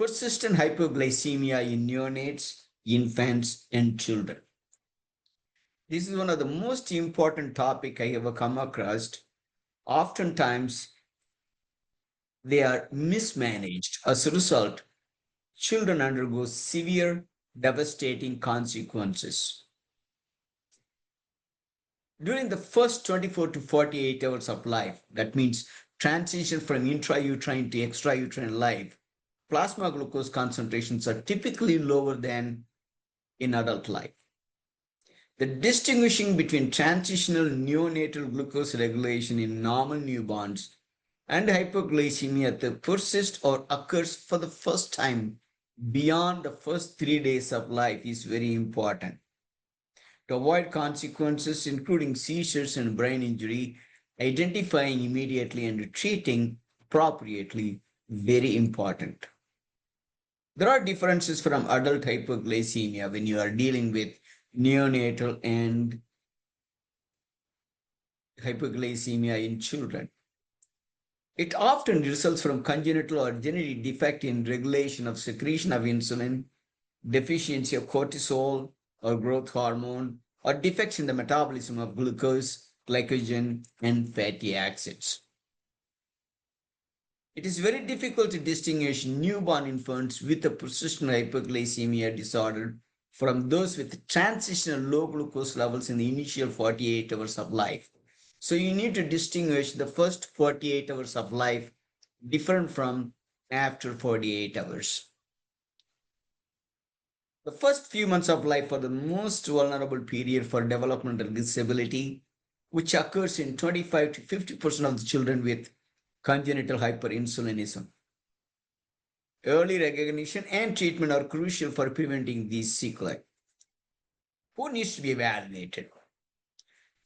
Persistent hypoglycemia in neonates, infants, and children. This is one of the most important topic I ever come across. Oftentimes, they are mismanaged. As a result, children undergo severe, devastating consequences. During the first 24 to 48 hours of life, that means transition from intrauterine to extrauterine life, plasma glucose concentrations are typically lower than in adult life. The distinguishing between transitional neonatal glucose regulation in normal newborns and hypoglycemia that persists or occurs for the first time beyond the first 3 days of life is very important. To avoid consequences, including seizures and brain injury, identifying immediately and treating appropriately, very important. There are differences from adult hypoglycemia when you are dealing with neonatal and hypoglycemia in children. It often results from congenital or genetic defect in regulation of secretion of insulin, deficiency of cortisol or growth hormone, or defects in the metabolism of glucose, glycogen, and fatty acids. It is very difficult to distinguish newborn infants with a persistent hypoglycemia disorder from those with transitional low glucose levels in the initial 48 hours of life. So you need to distinguish the first 48 hours of life different from after 48 hours. The first few months of life are the most vulnerable period for developmental disability, which occurs in 25 to 50% of the children with congenital hyperinsulinism. Early recognition and treatment are crucial for preventing these sequelae. Who needs to be evaluated?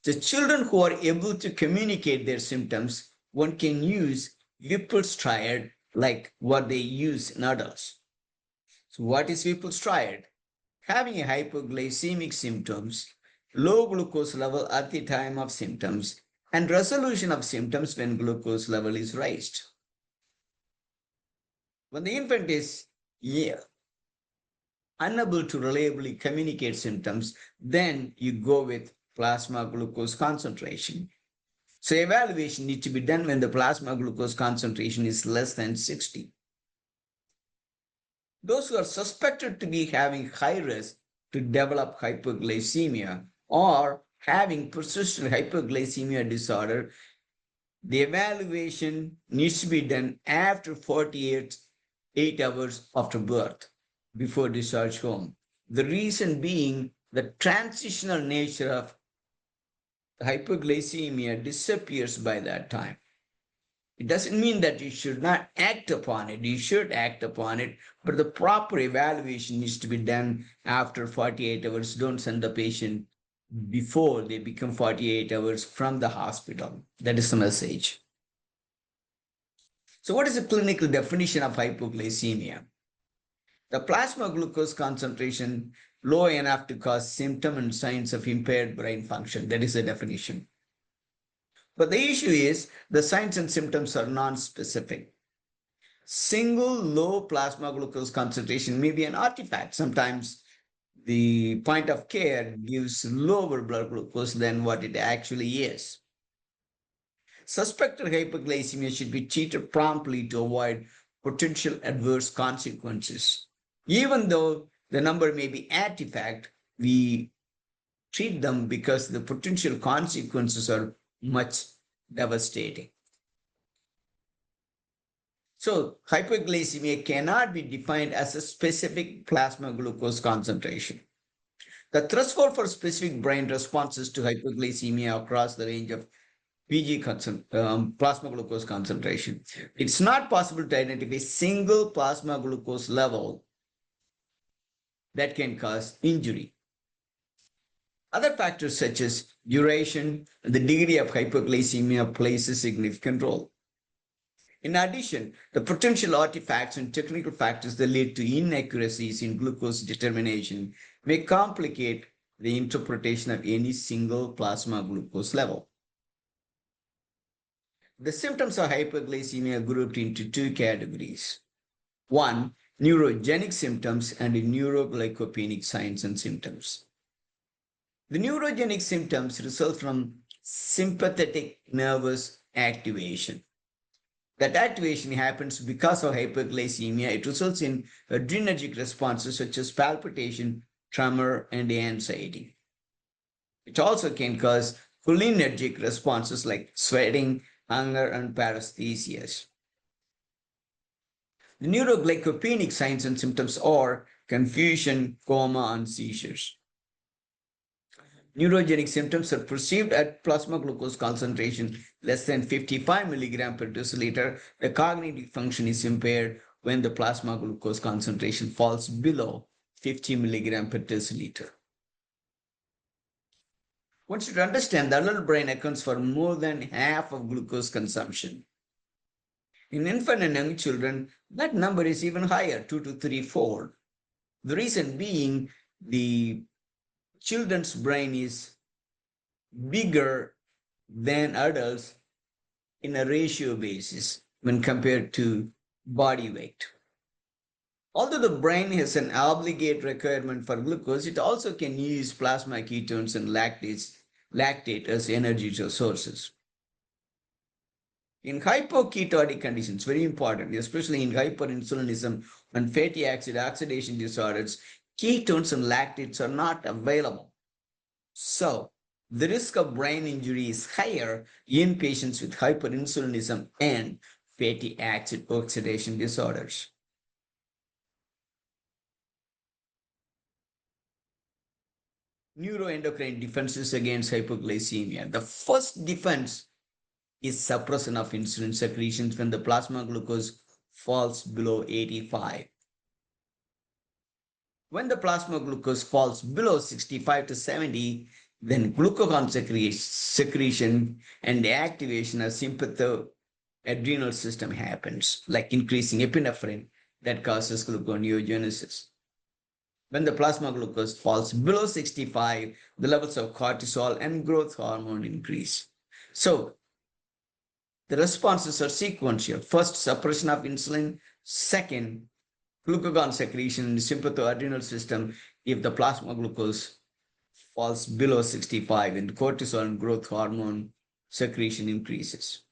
The children who are able to communicate their symptoms, one can use Whipple's triad like what they use in adults. So what is Whipple's triad? Having a hypoglycemic symptoms, low glucose level at the time of symptoms, and resolution of symptoms when glucose level is raised. When the infant is unable to reliably communicate symptoms, then you go with plasma glucose concentration. So evaluation needs to be done when the plasma glucose concentration is less than 60. Those who are suspected to be having high risk to develop hypoglycemia or having persistent hypoglycemia disorder, the evaluation needs to be done after 48 hours after birth, before discharge home. The reason being the transitional nature of hypoglycemia disappears by that time. It doesn't mean that you should not act upon it. You should act upon it, but the proper evaluation needs to be done after 48 hours. Don't send the patient before they become 48 hours from the hospital. That is the message. So what is the clinical definition of hypoglycemia? The plasma glucose concentration low enough to cause symptom and signs of impaired brain function. That is the definition. But the issue is the signs and symptoms are non-specific. Single low plasma glucose concentration may be an artifact. Sometimes the point of care gives lower blood glucose than what it actually is. Suspected hypoglycemia should be treated promptly to avoid potential adverse consequences. Even though the number may be artifact, we treat them because the potential consequences are much devastating. So hypoglycemia cannot be defined as a specific plasma glucose concentration. The threshold for specific brain responses to hypoglycemia across the range of plasma glucose concentration. It's not possible to identify a single plasma glucose level that can cause injury. Other factors such as duration and the degree of hypoglycemia plays a significant role. In addition, the potential artifacts and technical factors that lead to inaccuracies in glucose determination may complicate the interpretation of any single plasma glucose level. The symptoms of hypoglycemia are grouped into two categories. One, neurogenic symptoms, and neuroglycopenic signs and symptoms. The neurogenic symptoms result from sympathetic nervous activation. That activation happens because of hyperglycemia. It results in adrenergic responses such as palpitation, tremor, and anxiety. It also can cause cholinergic responses like sweating, hunger, and paresthesias. The neuroglycopenic signs and symptoms are confusion, coma, and seizures. Neurogenic symptoms are perceived at plasma glucose concentration less than 55 milligram per deciliter. The cognitive function is impaired when the plasma glucose concentration falls below 50 milligram per deciliter. One should understand the adult brain accounts for more than half of glucose consumption. In infant and young children, that number is even higher, 2 to 3-fold. The reason being the children's brain is bigger than adults in a ratio basis when compared to body weight. Although the brain has an obligate requirement for glucose, it also can use plasma ketones and lactate as energy sources. In hypoketotic conditions, very important, especially in hyperinsulinism and fatty acid oxidation disorders, ketones and lactates are not available. So, the risk of brain injury is higher in patients with hyperinsulinism and fatty acid oxidation disorders. Neuroendocrine defenses against hypoglycemia. The first defense is suppression of insulin secretions when the plasma glucose falls below 85. When the plasma glucose falls below 65 to 70, then glucagon secretion and the activation of sympathadrenal system happens, like increasing epinephrine that causes gluconeogenesis. When the plasma glucose falls below 65, the levels of cortisol and growth hormone increase. So, the responses are sequential. First, suppression of insulin. Second, glucagon secretion in the sympathadrenal system if the plasma glucose falls below 65 and cortisol and growth hormone secretion increases.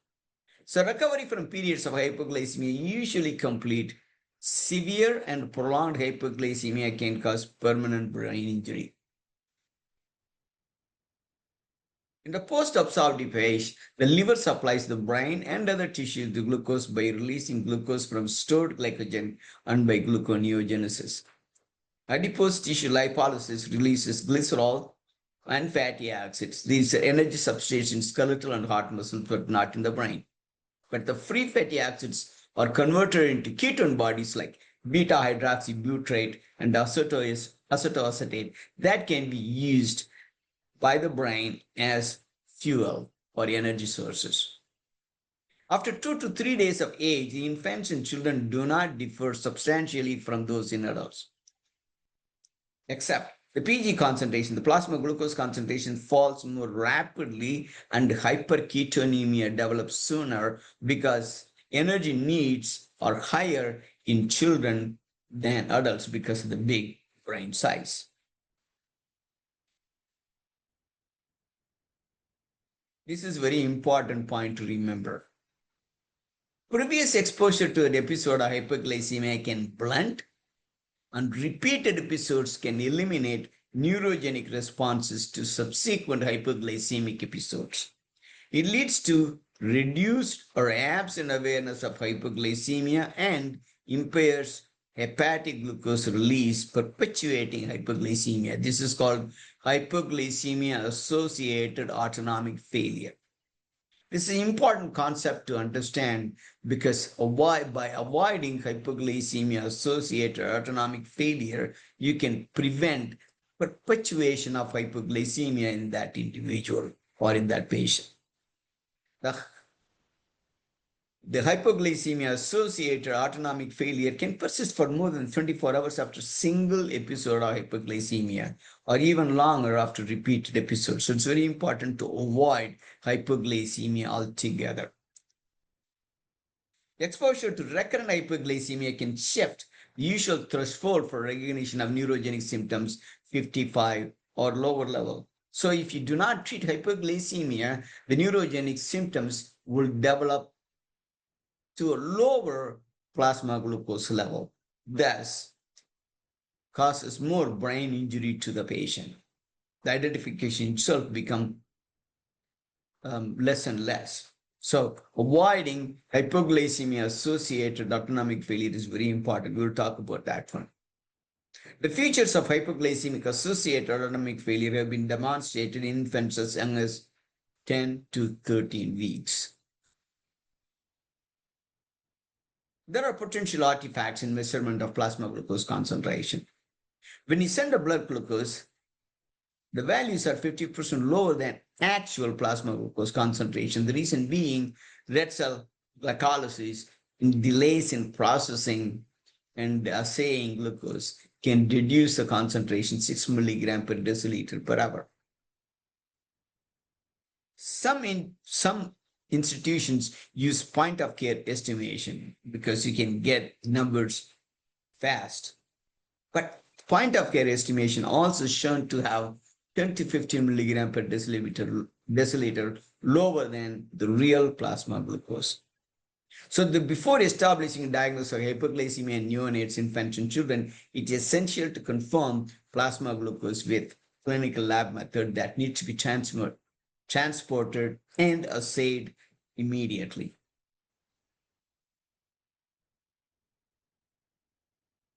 So recovery from periods of hypoglycemia usually complete. Severe and prolonged hypoglycemia can cause permanent brain injury. In the post-absorptive phase, the liver supplies the brain and other tissues the glucose by releasing glucose from stored glycogen and by gluconeogenesis. Adipose tissue lipolysis releases glycerol and fatty acids. These are energy substrates in skeletal and heart muscle, but not in the brain. But the free fatty acids are converted into ketone bodies like beta-hydroxybutyrate and acetoacetate that can be used by the brain as fuel or energy sources. After 2 to 3 days of age, the infants and children do not differ substantially from those in adults. Except the PG concentration, the plasma glucose concentration falls more rapidly and hyperketonemia develops sooner because energy needs are higher in children than adults because of the big brain size. This is a very important point to remember. Previous exposure to an episode of hyperglycemia can blunt, and repeated episodes can eliminate neurogenic responses to subsequent hypoglycemic episodes. It leads to reduced or absent awareness of hypoglycemia and impairs hepatic glucose release, perpetuating hypoglycemia. This is called hypoglycemia-associated autonomic failure. This is an important concept to understand because by avoiding hypoglycemia-associated autonomic failure, you can prevent perpetuation of hypoglycemia in that individual or in that patient. The hypoglycemia-associated autonomic failure can persist for more than 24 hours after a single episode of hypoglycemia, or even longer after repeated episodes. So it's very important to avoid hypoglycemia altogether. Exposure to recurrent hypoglycemia can shift the usual threshold for recognition of neurogenic symptoms 55 or lower level. So if you do not treat hypoglycemia, the neurogenic symptoms will develop to a lower plasma glucose level, thus causes more brain injury to the patient. The identification itself becomes less and less. So avoiding hypoglycemia associated autonomic failure is very important. We'll talk about that one. The features of hypoglycemic associated autonomic failure have been demonstrated in infants as young as 10 to 13 weeks. There are potential artifacts in measurement of plasma glucose concentration. When you send a blood glucose, the values are 50% lower than actual plasma glucose concentration. The reason being red cell glycolysis and delays in processing and assaying glucose can reduce the concentration 6 milligram per deciliter per hour. Some institutions use point of care estimation because you can get numbers fast. But point of care estimation also shown to have 10 to 15 milligram per deciliter lower than the real plasma glucose. So before establishing a diagnosis of hypoglycemia in neonates, infants, and children, it is essential to confirm plasma glucose with clinical lab method that needs to be transported and assayed immediately.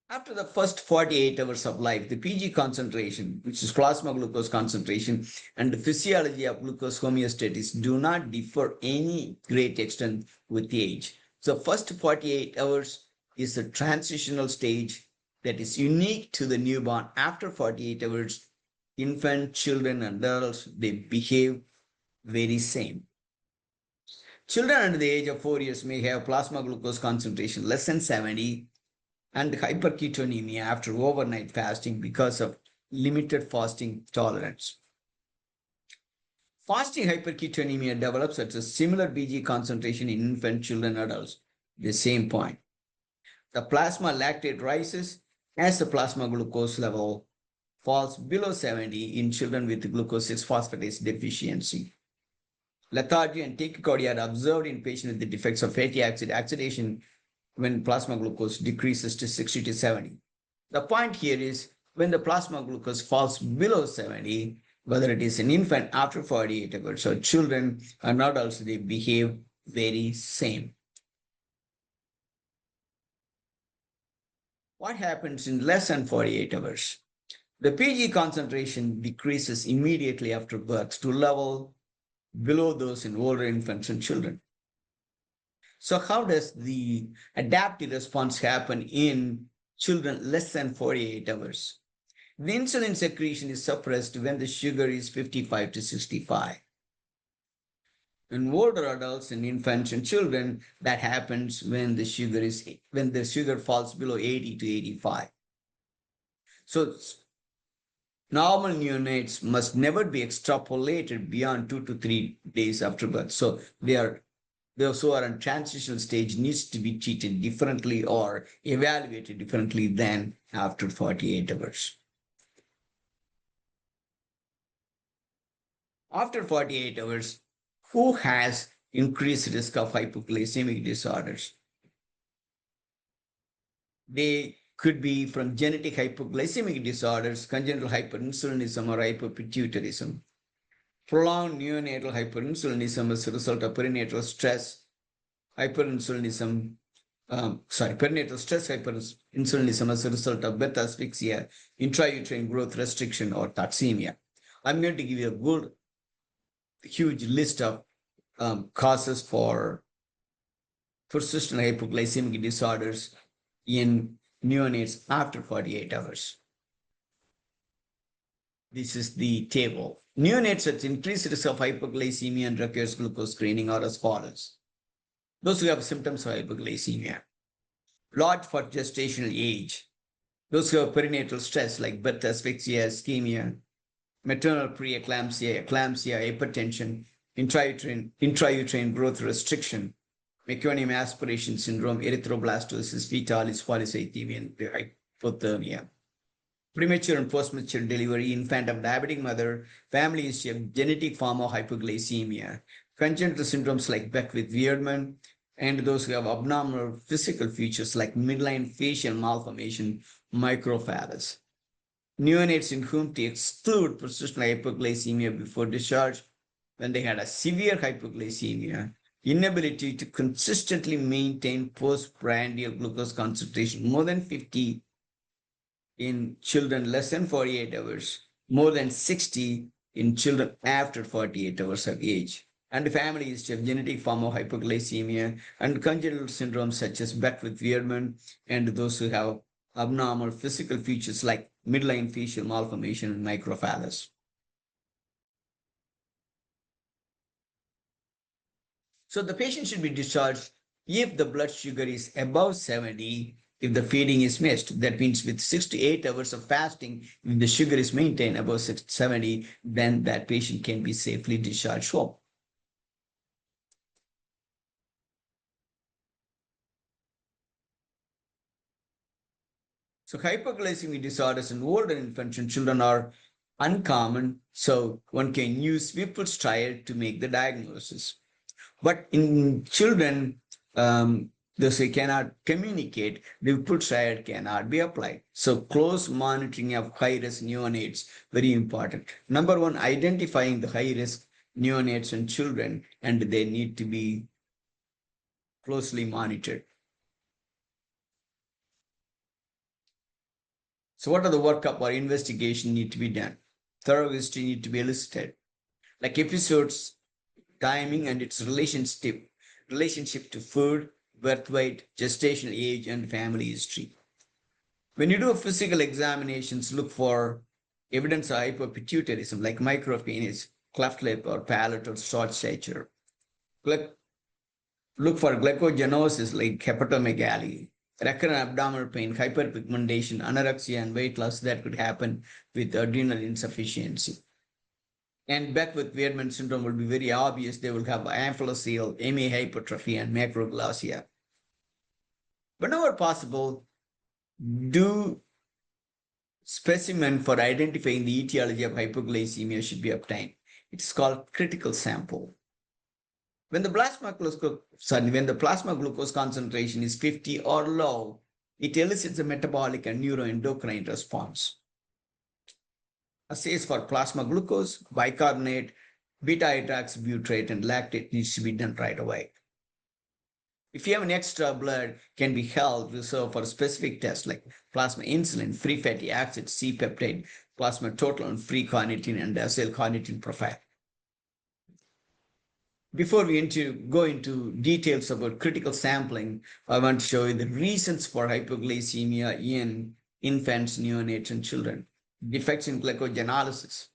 After the first 48 hours of life, the PG concentration, which is plasma glucose concentration, and the physiology of glucose homeostasis do not differ any great extent with age. So first 48 hours is a transitional stage that is unique to the newborn. After 48 hours, infant, children, and adults, they behave very same. Children under the age of 4 years may have plasma glucose concentration less than 70 and hyperketonemia after overnight fasting because of limited fasting tolerance. Fasting hyperketonemia develops at a similar BG concentration in infant, children, adults. The same point. The plasma lactate rises as the plasma glucose level falls below 70 in children with glucose 6-phosphatase deficiency. Lethargy and tachycardia are observed in patients with the defects of fatty acid oxidation when plasma glucose decreases to 60 to 70. The point here is when the plasma glucose falls below 70, whether it is an infant after 48 hours or children and adults, they behave very same. What happens in less than 48 hours? The PG concentration decreases immediately after birth to level below those in older infants and children. So how does the adaptive response happen in children less than 48 hours? The insulin secretion is suppressed when the sugar is 55 to 65. In older adults and infants and children, that happens when the sugar falls below 80 to 85. So normal neonates must never be extrapolated beyond 2 to 3 days after birth. So those who are in transitional stage needs to be treated differently or evaluated differently than after 48 hours. After 48 hours, who has increased risk of hypoglycemic disorders? They could be from genetic hypoglycemic disorders, congenital hyperinsulinism or hypopituitarism. Prolonged neonatal hyperinsulinism as a result of perinatal stress, hyperinsulinism, perinatal stress hyperinsulinism as a result of beta asphyxia, intrauterine growth restriction, or toxemia. I'm going to give you a good, huge list of causes for persistent hypoglycemic disorders in neonates after 48 hours. This is the table. Neonates at increased risk of hypoglycemia and requires glucose screening are as follows. Those who have symptoms of hypoglycemia, large for gestational age, those who have perinatal stress like beta asphyxia, ischemia, maternal preeclampsia, eclampsia, hypertension, intrauterine growth restriction, meconium aspiration syndrome, erythroblastosis, fetalis polycythemia, and hypothermia. Premature and post-mature delivery, infant of diabetic mother, family history of genetic form of hypoglycemia, congenital syndromes like Beckwith-Wiedemann, and those who have abnormal physical features like midline facial malformation, microphallus. Neonates in whom to exclude persistent hypoglycemia before discharge when they had a severe hypoglycemia, inability to consistently maintain postprandial glucose concentration more than 50 in children less than 48 hours, more than 60 in children after 48 hours of age, and family history of genetic form of hypoglycemia and congenital syndromes such as Beckwith-Wiedemann, and those who have abnormal physical features like midline facial malformation and microphallus. So the patient should be discharged if the blood sugar is above 70, if the feeding is missed. That means with 6 to 8 hours of fasting, if the sugar is maintained above 70, then that patient can be safely discharged home. So hypoglycemic disorders in older infants and children are uncommon, so one can use Whipple's trial to make the diagnosis. But in children, those who cannot communicate, the Whipple's triad cannot be applied. So close monitoring of high-risk neonates, very important. Number one, identifying the high-risk neonates and children, and they need to be closely monitored. So what are the workup or investigation need to be done? Thorough history need to be elicited, like episodes, timing, and its relationship to food, birth weight, gestational age, and family history. When you do a physical examinations, look for evidence of hypopituitarism like micropenis, cleft lip, or palate or short stature. Look for glycogenosis like hepatomegaly, recurrent abdominal pain, hyperpigmentation, anorexia, and weight loss that could happen with adrenal insufficiency. And Beckwith-Wiedemann syndrome will be very obvious. They will have amphicocele, MA hypertrophy, and macroglossia. Whenever possible, do specimen for identifying the etiology of hypoglycemia should be obtained. It's called critical sample. When the plasma glucose concentration is 50 or low, it elicits a metabolic and neuroendocrine response. Assays for plasma glucose, bicarbonate, beta-hydroxybutyrate, and lactate needs to be done right away. If you have an extra blood, can be held reserved for specific tests like plasma insulin, free fatty acids, C-peptide, plasma total, and free carnitine and acylcarnitine profile. Before we go into details about critical sampling, I want to show you the reasons for hypoglycemia in infants, neonates, and children. Defects in glycogenolysis.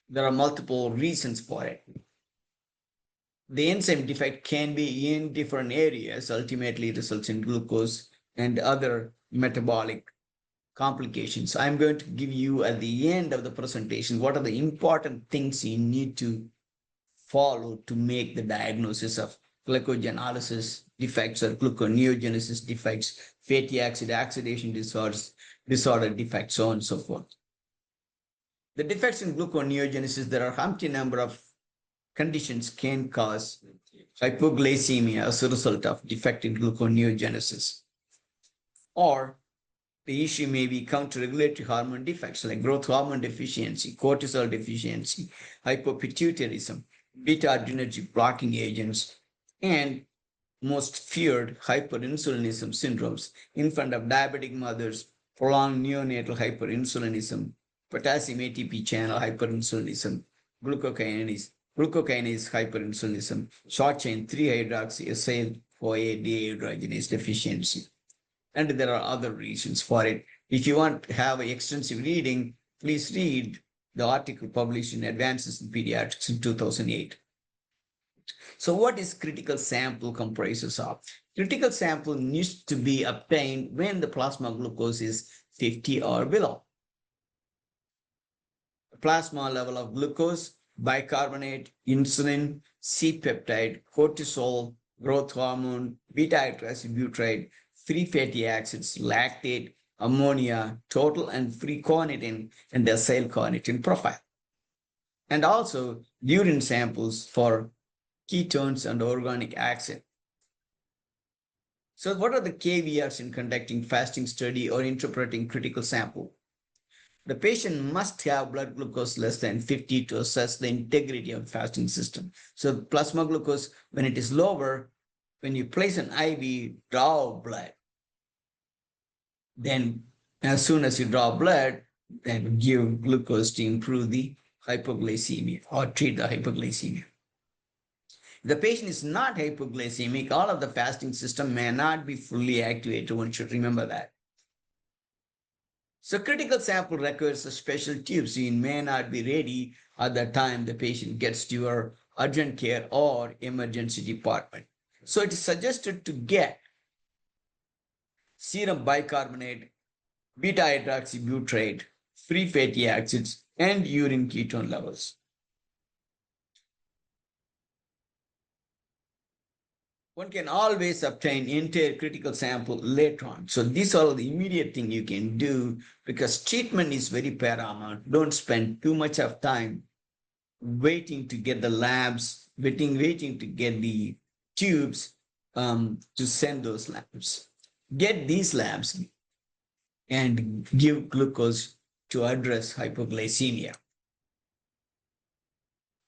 There are multiple reasons for it. The enzyme defect can be in different areas, ultimately results in glucose and other metabolic complications. I'm going to give you at the end of the presentation what are the important things you need to follow to make the diagnosis of glycogenolysis defects or gluconeogenesis defects, fatty acid oxidation disorder defects, so on and so forth. The defects in gluconeogenesis, there are humpty number of conditions can cause hypoglycemia as a result of defect in gluconeogenesis. Or the issue may be counter-regulatory hormone defects like growth hormone deficiency, cortisol deficiency, hypopituitarism, beta-adrenergic blocking agents, and most feared hyperinsulinism syndromes, infant of diabetic mothers, prolonged neonatal hyperinsulinism, potassium ATP channel hyperinsulinism, glucokinase hyperinsulinism, short chain 3-hydroxyacyl-CoA dehydrogenase deficiency. And there are other reasons for it. If you want to have extensive reading, please read the article published in Advances in Pediatrics in 2008. So what is critical sample comprises of? Critical sample needs to be obtained when the plasma glucose is 50 or below. Plasma level of glucose, bicarbonate, insulin, C-peptide, cortisol, growth hormone, beta-hydroxybutyrate, free fatty acids, lactate, ammonia, total and free carnitine, and the cell carnitine profile. And also urine samples for ketones and organic acid. So what are the caveats in conducting fasting study or interpreting critical sample? The patient must have blood glucose less than 50 to assess the integrity of fasting system. So plasma glucose, when it is lower, when you place an IV, draw blood. Then as soon as you draw blood, then give glucose to improve the hypoglycemia or treat the hypoglycemia. The patient is not hypoglycemic, all of the fasting system may not be fully activated. One should remember that. So critical sample requires a special tubes. You may not be ready at the time the patient gets to your urgent care or emergency department. So it is suggested to get serum bicarbonate, beta-hydroxybutyrate, free fatty acids, and urine ketone levels. One can always obtain entire critical sample later on. So these are the immediate thing you can do because treatment is very paramount. Don't spend too much of time waiting to get the labs, waiting to get the tubes to send those labs. Get these labs and give glucose to address hypoglycemia.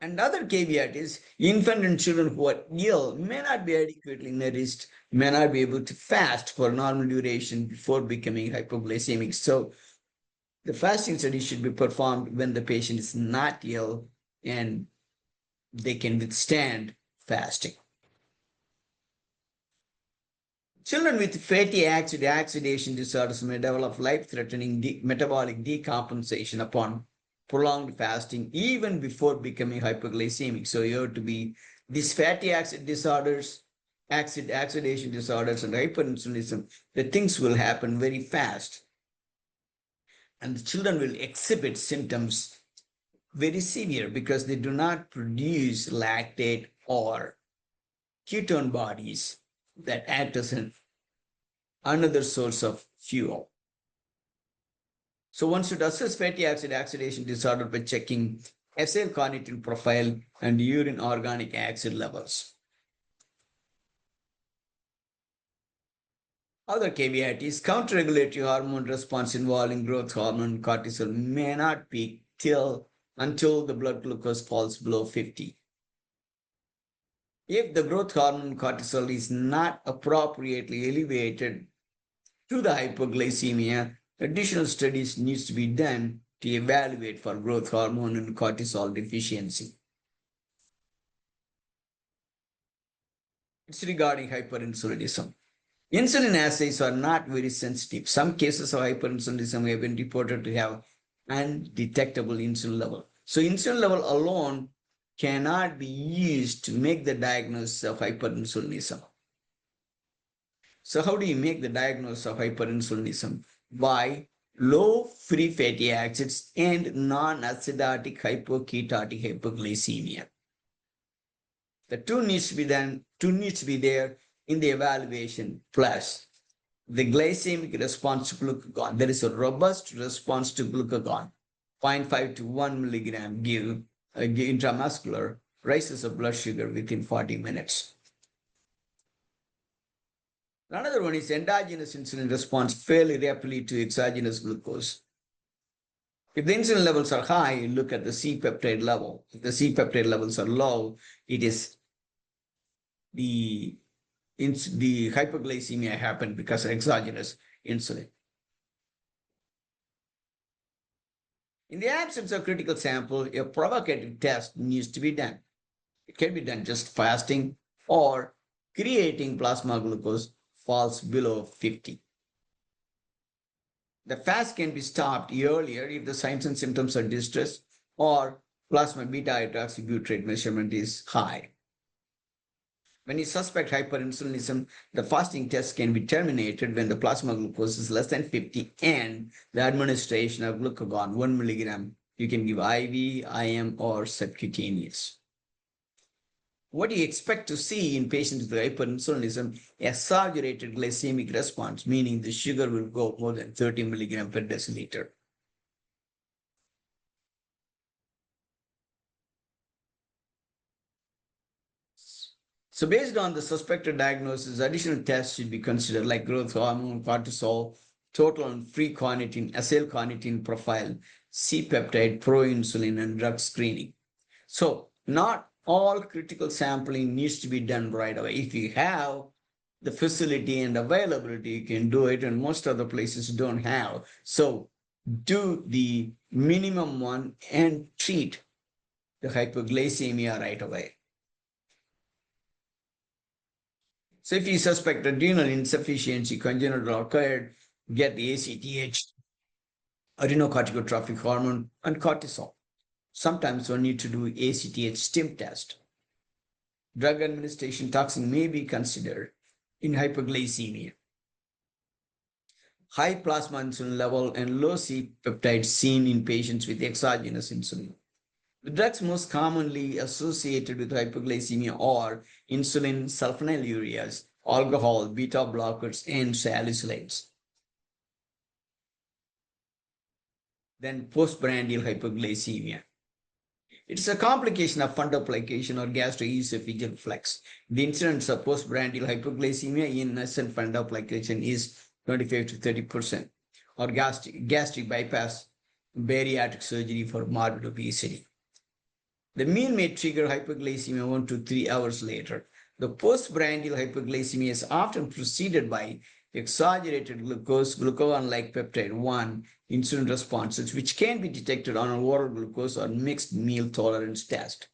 Another caveat is infant and children who are ill may not be adequately nourished, may not be able to fast for normal duration before becoming hypoglycemic. So the fasting study should be performed when the patient is not ill and they can withstand fasting. Children with fatty acid oxidation disorders may develop life-threatening metabolic decompensation upon prolonged fasting even before becoming hypoglycemic. So you have to be these fatty acid disorders, oxidation disorders, and hyperinsulinism, the things will happen very fast. And the children will exhibit symptoms very severe because they do not produce lactate or ketone bodies that act as another source of fuel. So one should assess fatty acid oxidation disorder by checking acyl carnitine profile and urine organic acid levels. Other caveat is counter-regulatory hormone response involving growth hormone cortisol may not peak until the blood glucose falls below 50. If the growth hormone cortisol is not appropriately elevated to the hypoglycemia, additional studies needs to be done to evaluate for growth hormone and cortisol deficiency. It's regarding hyperinsulinism. Insulin assays are not very sensitive. Some cases of hyperinsulinism have been reported to have undetectable insulin level. So insulin level alone cannot be used to make the diagnosis of hyperinsulinism. So how do you make the diagnosis of hyperinsulinism? By low free fatty acids and non-acidotic hypoketotic hypoglycemia. The two needs to be there in the evaluation, plus the glycemic response to glucagon. There is a robust response to glucagon. 0.5 to 1 milligram give intramuscular rises of blood sugar within 40 minutes. Another one is endogenous insulin response fairly rapidly to exogenous glucose. If the insulin levels are high, look at the C-peptide level. If the C-peptide levels are low, it is the hypoglycemia happened because of exogenous insulin. In the absence of critical sample, a provocative test needs to be done. It can be done just fasting or creating plasma glucose falls below 50. The fast can be stopped earlier if the signs and symptoms are distress or plasma beta-hydroxybutyrate measurement is high. When you suspect hyperinsulinism, the fasting test can be terminated when the plasma glucose is less than 50 and the administration of glucagon 1 milligram. You can give IV, IM, or subcutaneous. What do you expect to see in patients with hyperinsulinism? Exaggerated glycemic response, meaning the sugar will go more than 30 milligram per deciliter. So based on the suspected diagnosis, additional tests should be considered like growth hormone, cortisol, total and free carnitine, acyl carnitine profile, C-peptide, proinsulin, and drug screening. So not all critical sampling needs to be done right away. If you have the facility and availability, you can do it, and most other places don't have. So do the minimum one and treat the hypoglycemia right away. So if you suspect adrenal insufficiency, congenital occurred, get the ACTH, adrenocorticotropic hormone, and cortisol. Sometimes one need to do ACTH stim test. Drug administration toxin may be considered in hypoglycemia. High plasma insulin level and low C-peptide seen in patients with exogenous insulin. The drugs most commonly associated with hypoglycemia are insulin sulfonylureas, alcohol, beta blockers, and salicylates. Then postprandial hypoglycemia. It is a complication of fundoplication or gastroesophageal reflux. The incidence of postprandial hypoglycemia in nascent fundoplication is 25 to 30%, or gastric bypass bariatric surgery for morbid obesity. The meal may trigger hypoglycemia 1 to 3 hours later. The postprandial hypoglycemia is often preceded by exaggerated glucose, glucagon-like peptide 1 insulin responses, which can be detected on an oral glucose or mixed meal tolerance test.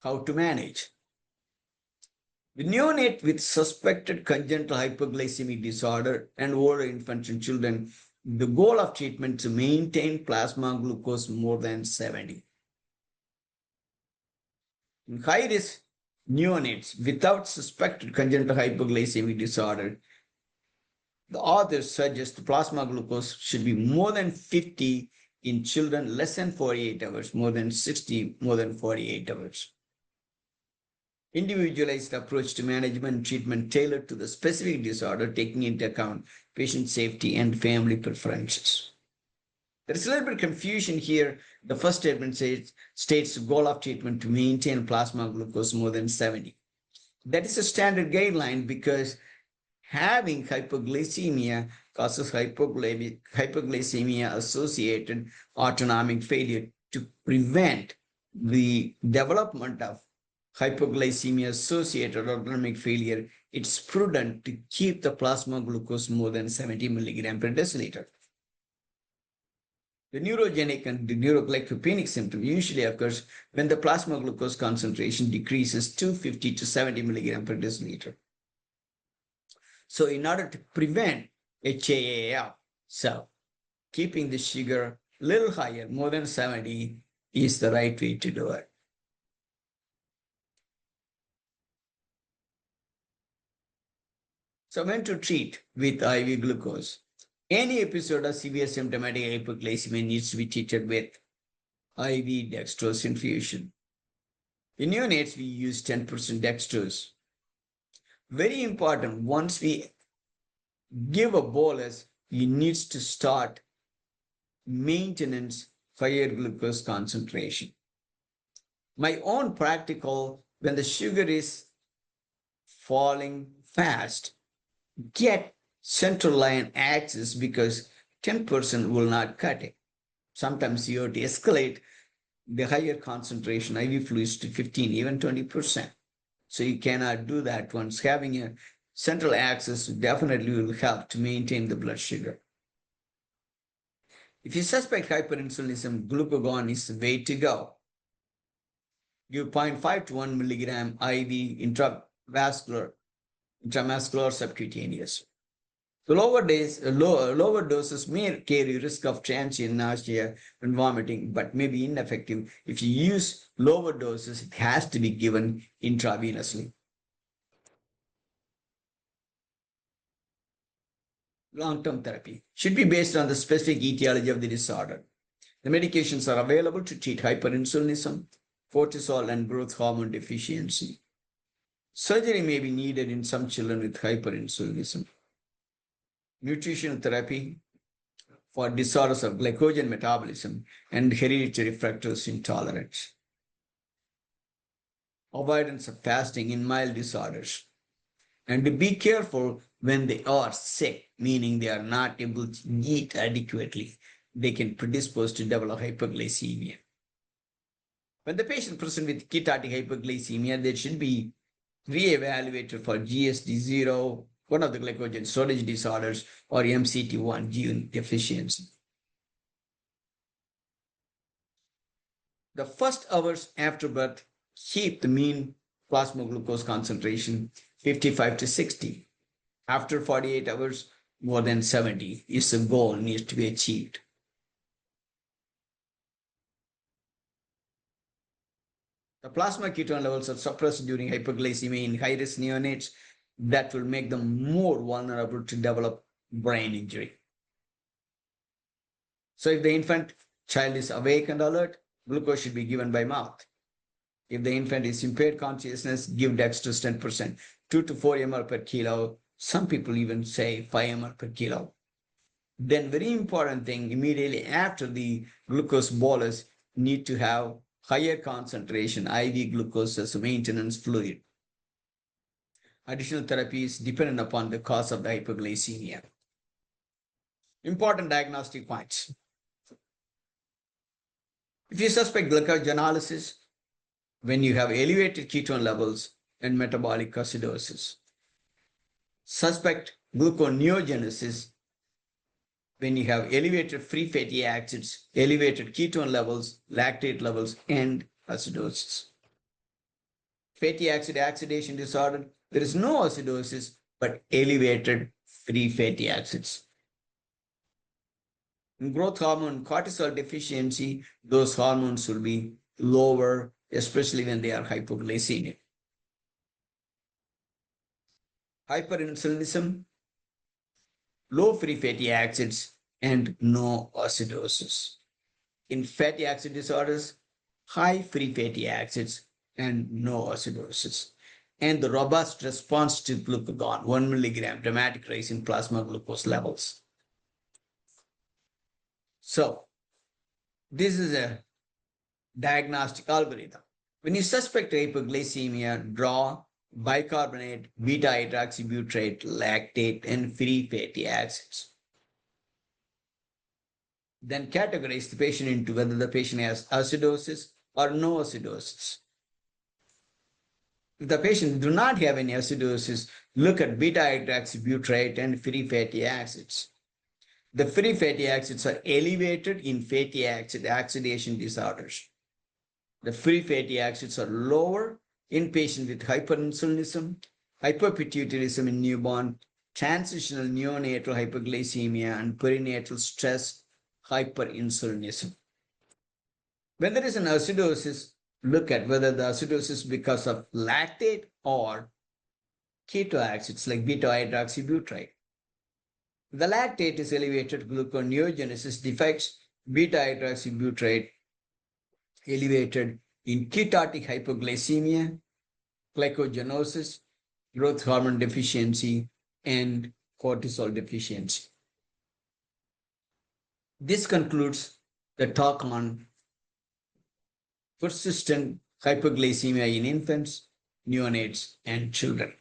How to manage? The neonate with suspected congenital hypoglycemic disorder and older infants and children, the goal of treatment to maintain plasma glucose more than 70. In high-risk neonates without suspected congenital hypoglycemic disorder, the authors suggest the plasma glucose should be more than 50 in children less than 48 hours, more than 60, more than 48 hours. Individualized approach to management and treatment tailored to the specific disorder, taking into account patient safety and family preferences. There is a little bit of confusion here. The first statement states the goal of treatment to maintain plasma glucose more than 70. That is a standard guideline because having hypoglycemia causes hypoglycemia associated autonomic failure. To prevent the development of hypoglycemia associated autonomic failure, it's prudent to keep the plasma glucose more than 70 milligram per deciliter. The neurogenic and the neuroglycopenic symptom usually occurs when the plasma glucose concentration decreases to 50 to 70 milligram per deciliter. So in order to prevent HAAF, so keeping the sugar a little higher, more than 70, is the right way to do it. So when to treat with IV glucose? Any episode of severe symptomatic hypoglycemia needs to be treated with IV dextrose infusion. In neonates, we use 10% dextrose. Very important, once we give a bolus, you need to start maintenance higher glucose concentration. My own practical, when the sugar is falling fast, get central line axis because 10% will not cut it. Sometimes you have to escalate the higher concentration IV fluids to 15, even 20%. So you cannot do that once. Having a central axis definitely will help to maintain the blood sugar. If you suspect hyperinsulinism, glucagon is the way to go. Give 0.5 to 1 milligram IV intramuscular subcutaneous. The lower doses may carry risk of transient nausea and vomiting, but may be ineffective. If you use lower doses, it has to be given intravenously. Long-term therapy should be based on the specific etiology of the disorder. The medications are available to treat hyperinsulinism, cortisol, and growth hormone deficiency. Surgery may be needed in some children with hyperinsulinism. Nutritional therapy for disorders of glycogen metabolism and hereditary fructose intolerance. Avoidance of fasting in mild disorders. And to be careful when they are sick, meaning they are not able to eat adequately, they can predispose to develop hypoglycemia. When the patient presents with ketotic hypoglycemia, they should be re-evaluated for GSD0, one of the glycogen storage disorders, or MCT1 gene deficiency. The first hours after birth keep the mean plasma glucose concentration 55 to 60. After 48 hours, more than 70 is the goal needs to be achieved. The plasma ketone levels are suppressed during hypoglycemia in high-risk neonates. That will make them more vulnerable to develop brain injury. So if the infant child is awake and alert, glucose should be given by mouth. If the infant is impaired consciousness, give dextrose 10%, 2 to 4 ml per kilo. Some people even say 5 ml per kilo. Then very important thing, immediately after the glucose bolus, need to have higher concentration IV glucose as a maintenance fluid. Additional therapies dependent upon the cause of the hypoglycemia. Important diagnostic points. If you suspect glycogenolysis, when you have elevated ketone levels and metabolic acidosis. Suspect gluconeogenesis when you have elevated free fatty acids, elevated ketone levels, lactate levels, and acidosis. Fatty acid oxidation disorder, there is no acidosis, but elevated free fatty acids. In growth hormone cortisol deficiency, those hormones will be lower, especially when they are hypoglycemic. Hyperinsulinism, low free fatty acids, and no acidosis. In fatty acid disorders, high free fatty acids and no acidosis. And the robust response to glucagon, 1 milligram, dramatic rise in plasma glucose levels. So, this is a diagnostic algorithm. When you suspect hypoglycemia, draw bicarbonate, beta-hydroxybutyrate, lactate, and free fatty acids. Then categorize the patient into whether the patient has acidosis or no acidosis. If the patient do not have any acidosis, look at beta-hydroxybutyrate and free fatty acids. The free fatty acids are elevated in fatty acid oxidation disorders. The free fatty acids are lower in patients with hyperinsulinism, hypopituitarism in newborn, transitional neonatal hypoglycemia, and perinatal stress hyperinsulinism. When there is an acidosis, look at whether the acidosis is because of lactate or ketoacids like beta-hydroxybutyrate. The lactate is elevated, gluconeogenesis defects, beta-hydroxybutyrate elevated in ketotic hypoglycemia, glycogenosis, growth hormone deficiency, and cortisol deficiency. This concludes the talk on persistent hypoglycemia in infants, neonates, and children.